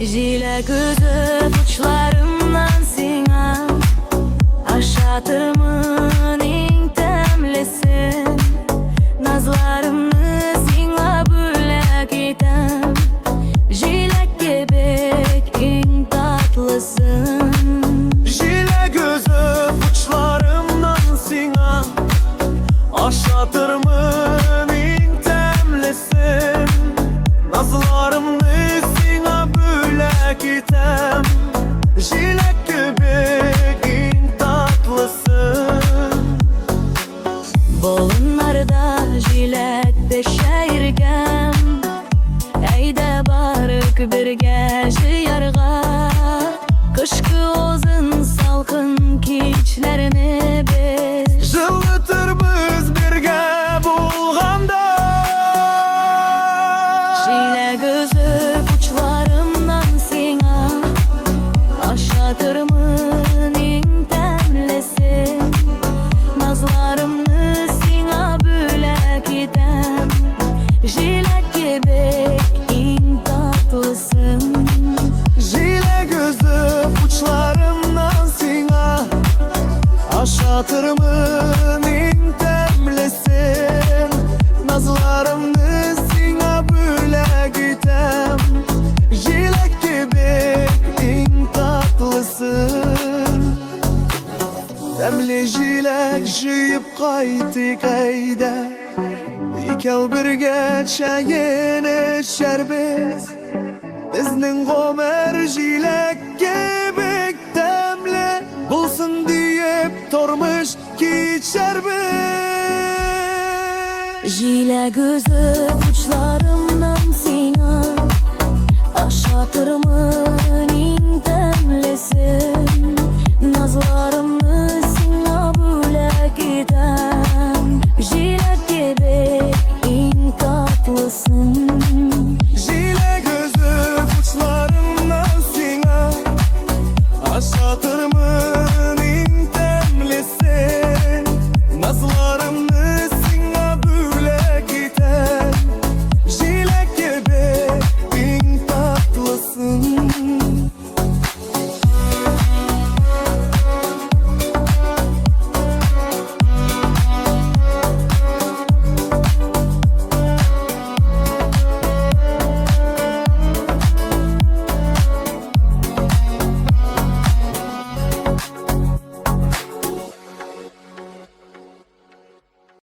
Jile gözü uçlarımdan sina aşatırmın ing temlesin. Nazlarımı sina bölek etem. Jilek gebek ing tatlısın. Jile gözü uçlarımdan sina aşatırmın ing temlesin. Nazlarımı gitem, jilek göbek ing tatlısın. Bolunlarda jilek beşergem. Eyde barık birge jiyarga. Kışkı ozun salkın kiçlerini biz Jıldıtırmız birge bulganda. Jile gözü uçlarımdan sina aşatırmın ing temlesin. Nazlarımı sina bölek etem. Jilek gebek ing tatlısın. Jile gözü uçlarımdan sina aşatırmın ing temlesin. Nazlarımı sina bölek etem. Jilek gebek ing tatlısın. Demli jilek jiyip qaytik eyde. İkev birge çayin içerbiz. Bizning gomer jilek gebek demli bulsun deyip tormuş kechar biz. Jile gözü uçlarım